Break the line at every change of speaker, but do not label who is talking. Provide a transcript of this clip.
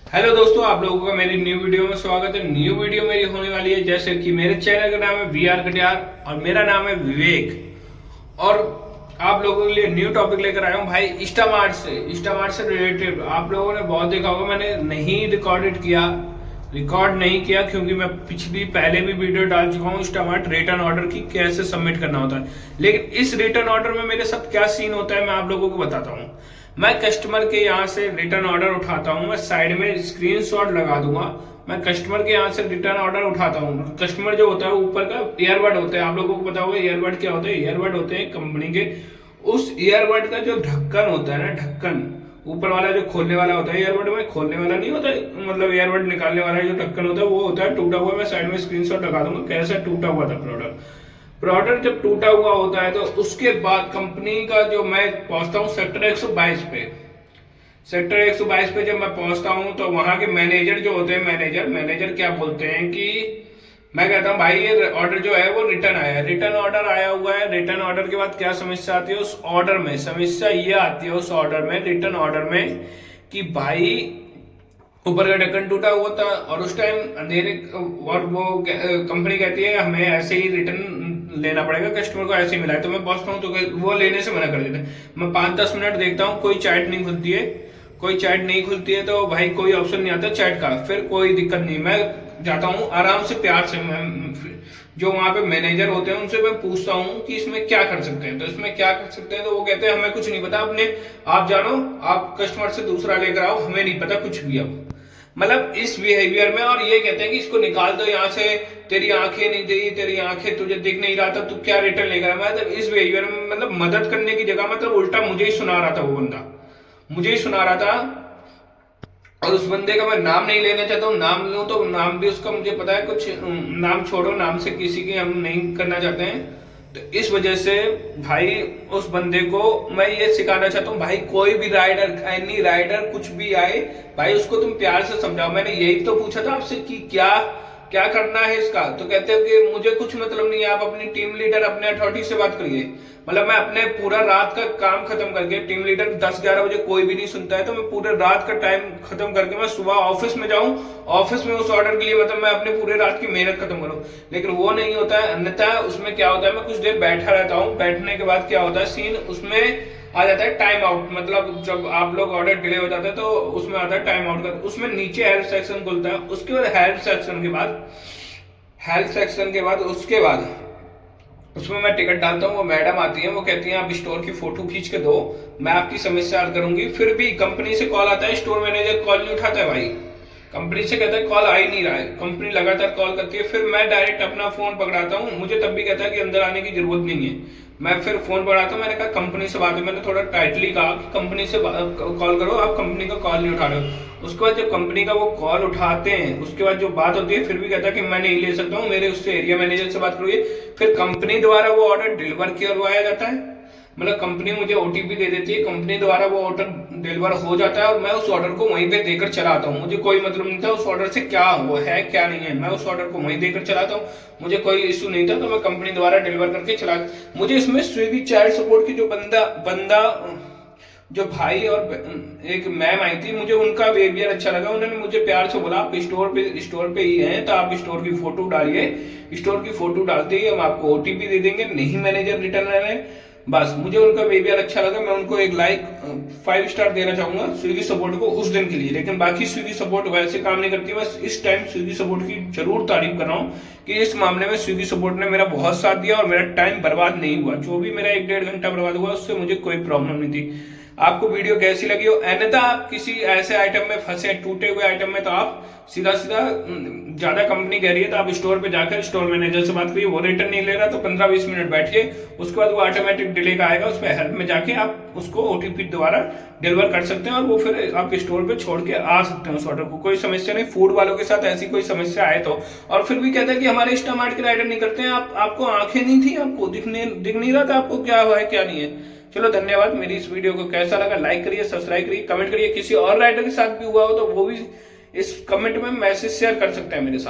Hello दोस्तों, आप लोगों का मेरी न्यू वीडियो में स्वागत है। न्यू वीडियो मेरी होने वाली है, जैसे कि मेरे चैनल का नाम है VR कटियार और मेरा नाम है विवेक। और आप लोगों के लिए न्यू टॉपिक लेकर आया हूँ भाई, इंस्टामार्ट से रिलेटेड। आप लोगों ने बहुत देखा होगा, मैंने नहीं रिकॉर्ड नहीं किया क्योंकि मैं पहले भी वीडियो डाल चुका हूँ इंस्टामार्ट रिटर्न ऑर्डर की कैसे सबमिट करना होता है। लेकिन इस रिटर्न ऑर्डर में मेरे साथ क्या सीन होता है मैं आप लोगों को बताता हूँ। मैं कस्टमर के यहाँ से रिटर्न ऑर्डर उठाता हूँ, मैं साइड में स्क्रीनशॉट लगा दूंगा। मैं कस्टमर के यहाँ से रिटर्न ऑर्डर उठाता हूँ। कस्टमर जो होता है ऊपर का ईयरबड होता है, आप लोगों को पता होगा ईयरबड क्या होता है। ईयरबड होते हैं कंपनी के। उस ईयरबड का जो ढक्कन होता है ना, ढक्कन ऊपर वाला जो खोलने वाला होता है, ईयरबड में खोलने वाला नहीं होता है, मतलब ईयरबड निकालने वाला जो ढक्कन होता है वो होता है टूटा हुआ। मैं साइड में स्क्रीनशॉट लगा दूंगा कैसा टूटा हुआ था प्रोडक्ट जब टूटा हुआ होता है तो उसके बाद कंपनी का जो मैं पहुंचता हूँ सेक्टर 122 पे। सेक्टर 122 पे जब मैं पहुंचता हूँ तो वहां के मैनेजर जो होते हैं, मैनेजर क्या बोलते हैं कि मैं कहता हूँ भाई ये ऑर्डर जो है वो रिटर्न आया है, रिटर्न ऑर्डर आया हुआ है। रिटर्न ऑर्डर के बाद क्या समस्या आती है उस ऑर्डर में? समस्या ये आती है उस ऑर्डर में, रिटर्न ऑर्डर में, कि भाई ऊपर का ढक्कन टूटा हुआ था और उस टाइम अंधेरे, और वो कंपनी कहती है हमें ऐसे ही रिटर्न लेना पड़ेगा, कस्टमर को ऐसे ही मिला है। तो मैं पहुंचता हूँ तो वो लेने से मना कर देते हैं। मैं 5-10 मिनट देखता हूँ, कोई चैट नहीं खुलती है तो भाई कोई ऑप्शन नहीं आता चैट का। फिर कोई दिक्कत नहीं, मैं जाता हूँ आराम से प्यार से, जो वहां पे मैनेजर होते हैं उनसे मैं पूछता हूँ कि इसमें क्या कर सकते हैं। तो वो कहते हैं हमें कुछ नहीं पता, आप जानो, आप कस्टमर से दूसरा लेकर आओ, हमें नहीं पता कुछ भी। अब मतलब इस बिहेवियर में, और ये कहते हैं कि इसको निकाल दो यहाँ से, तेरी आंखें नहीं दी, तेरी आंखें तुझे दिख नहीं रहा था, तू क्या रिटर्न लेकर आया। मतलब इस बिहेवियर में, मतलब मदद करने की जगह मतलब उल्टा मुझे ही सुना रहा था, वो बंदा मुझे ही सुना रहा था। और उस बंदे का मैं नाम नहीं लेना चाहता हूँ, नाम लूं तो नाम भी उसका मुझे पता है, कुछ नाम छोड़ो, नाम से किसी की हम नहीं करना चाहते हैं। तो इस वजह से भाई उस बंदे को मैं ये सिखाना चाहता हूँ, भाई कोई भी राइडर, एनी राइडर कुछ भी आए भाई उसको तुम प्यार से समझाओ। मैंने यही तो पूछा था आपसे कि क्या क्या करना है इसका, तो कहते हो कि मुझे कुछ मतलब नहीं है, आप अपनी टीम लीडर, अपने अथॉरिटी से बात करिए। मतलब मैं अपने पूरा रात का काम खत्म करके, टीम लीडर 10-11 बजे कोई भी नहीं सुनता है, तो मैं पूरे रात का टाइम खत्म करके मैं सुबह ऑफिस में जाऊं, ऑफिस में उस ऑर्डर के लिए मतलब मैं अपने पूरे रात की मेहनत खत्म करूं। लेकिन वो नहीं होता है। अन्यथा उसमें क्या होता है, मैं कुछ देर बैठा रहता हूँ, बैठने के बाद क्या होता है सीन, उसमें आ जाता है टाइम आउट। मतलब जब आप लोग ऑर्डर डिले हो जाता है तो उसमें आता है टाइम आउट का, उसमें नीचे हेल्प सेक्शन खुलता है। उसके बाद उसके बाद उसमें मैं टिकट डालता हूँ, वो मैडम आती है, वो कहती है आप स्टोर की फोटो खींच के दो, मैं आपकी समस्या हल करूंगी। फिर भी कंपनी से कॉल आता है, स्टोर मैनेजर कॉल नहीं उठाता है भाई, कंपनी से कहता है कॉल आ ही नहीं रहा है। कंपनी लगातार कॉल करती है, फिर मैं डायरेक्ट अपना फोन पकड़ाता हूँ, मुझे तब भी कहता है कि अंदर आने की जरूरत नहीं है। मैं फिर फोन पकड़ाता हूँ, मैंने कहा कंपनी से बात है, मैंने थोड़ा टाइटली कहा कि कंपनी से कॉल करो, आप कंपनी का कॉल नहीं उठा रहे हो। उसके बाद जब कंपनी का वो कॉल उठाते हैं, उसके बाद जो बात होती है, फिर भी कहता है कि मैं नहीं ले सकता हूँ, मेरे उससे एरिया मैनेजर से बात करोगे। फिर कंपनी द्वारा वो ऑर्डर डिलीवर करवाया जाता है, मतलब कंपनी मुझे OTP दे देती है, कंपनी द्वारा वो ऑर्डर डिलीवर हो जाता है और मैं उस ऑर्डर को वहीं पे देकर चला आता हूँ। मुझे कोई मतलब नहीं था उस ऑर्डर से क्या वो है क्या नहीं है, मैं उस ऑर्डर को वहीं देकर चलाता हूँ, मुझे कोई इश्यू नहीं था, तो मैं कंपनी द्वारा डिलीवर करके चला। मुझे इसमें स्विगी चाइल्ड सपोर्ट की जो बंदा जो भाई और एक मैम आई थी, मुझे उनका बिहेवियर अच्छा लगा। उन्होंने मुझे प्यार से बोला आप स्टोर पे ही हैं तो आप स्टोर की फोटो डालिए, स्टोर की फोटो डालते ही हम आपको OTP दे देंगे, नहीं मैनेजर रिटर्न लेना है। बस मुझे उनका बिहेवियर अच्छा लगा, मैं उनको एक 5 स्टार देना चाहूंगा स्विगी सपोर्ट को उस दिन के लिए। लेकिन बाकी स्विगी सपोर्ट वैसे काम नहीं करती, बस इस टाइम स्विगी सपोर्ट की जरूर तारीफ कर रहा हूँ कि इस मामले में स्विगी सपोर्ट ने मेरा बहुत साथ दिया और मेरा टाइम बर्बाद नहीं हुआ। जो भी मेरा 1-1.5 घंटा बर्बाद हुआ उससे मुझे कोई प्रॉब्लम नहीं थी। आपको वीडियो कैसी लगी हो, अन्यथा आप किसी ऐसे आइटम में फंसे, टूटे हुए आइटम में, तो आप सीधा ज्यादा कंपनी कह रही है तो आप स्टोर पे जाकर स्टोर मैनेजर से बात करिए, वो रिटर्न नहीं ले रहा तो 15-20 मिनट बैठिए, उसके बाद वो ऑटोमेटिक डिले का आएगा, उस पर हेल्प में जाके आप उसको OTP द्वारा डिलीवर कर सकते हैं और वो फिर आप स्टोर पे छोड़ के आ सकते हैं उस ऑर्डर को, कोई समस्या नहीं। फूड वालों के साथ ऐसी कोई समस्या आए तो, और फिर भी कहता है कि हमारे इंस्टामार्ट के राइडर नहीं करते हैं, आपको आंखें नहीं थी, आपको दिख नहीं रहा था, आपको क्या हुआ है क्या नहीं है। चलो धन्यवाद। मेरी इस वीडियो को कैसा लगा लाइक करिए, सब्सक्राइब करिए, कमेंट करिए। किसी और राइडर के साथ भी हुआ हो तो वो भी इस कमेंट में मैसेज शेयर कर सकते हैं मेरे साथ।